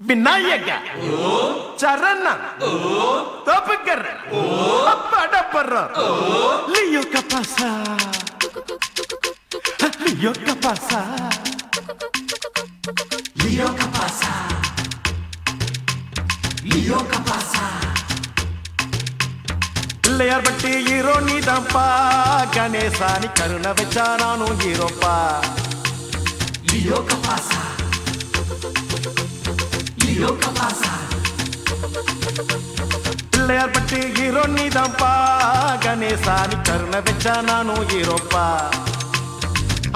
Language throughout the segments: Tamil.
ವಿನಾಯಕ ಚರಣ ತಪಕರ ಪಡಪರ ಲಿಯೋ ಕಪಾಸ ಲಿಯೋ ಕಪಾಸ ಲಿಯೋ ಕಪಾಸ லியோ கபாசா பிள்ளையார் பட்டி ஹீரோ நீதான்ப்பா கணேசா நீ கருணை வச்சா நானும் ஹீரோப்பா லியோ கபாசா லியோ கபாசா பிள்ளையார் பட்டி ஹீரோ நீதான்ப்பா கணேசா நீ கருணை வச்சா நானும் ஹீரோப்பா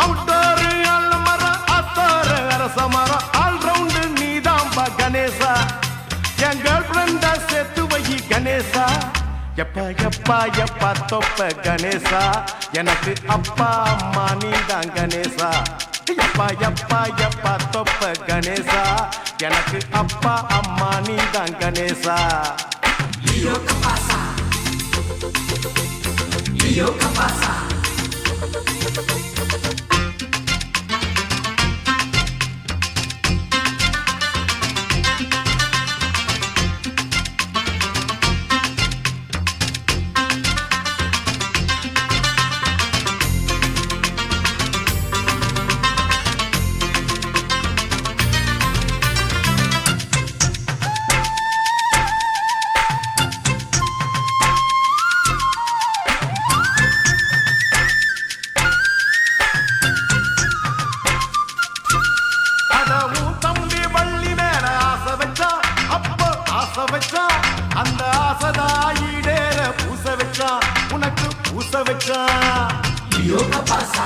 அவுட்டோரு அல்லமர அத்தோரு அரசமர ஆல் ரவுண்டு நீதான்பா கணேசா என் கேர்ள் ஃப்ரெண்டா சேர்த்து வை கணேசா எப்பா எப்பா எப்பா தொப்ப கணேசா எனக்கு அப்பா அம்மா நீதான் கணேசா எப்பா எப்பா எப்பா தொப்ப கணேசா எனக்கு அப்பா அம்மா நீதான் கணேசா லியோ கபாசா லியோ கபாசா அந்த ஆசதாயிடேற பூச வச்சா உனக்கு பூச வச்சா லியோ கபாசா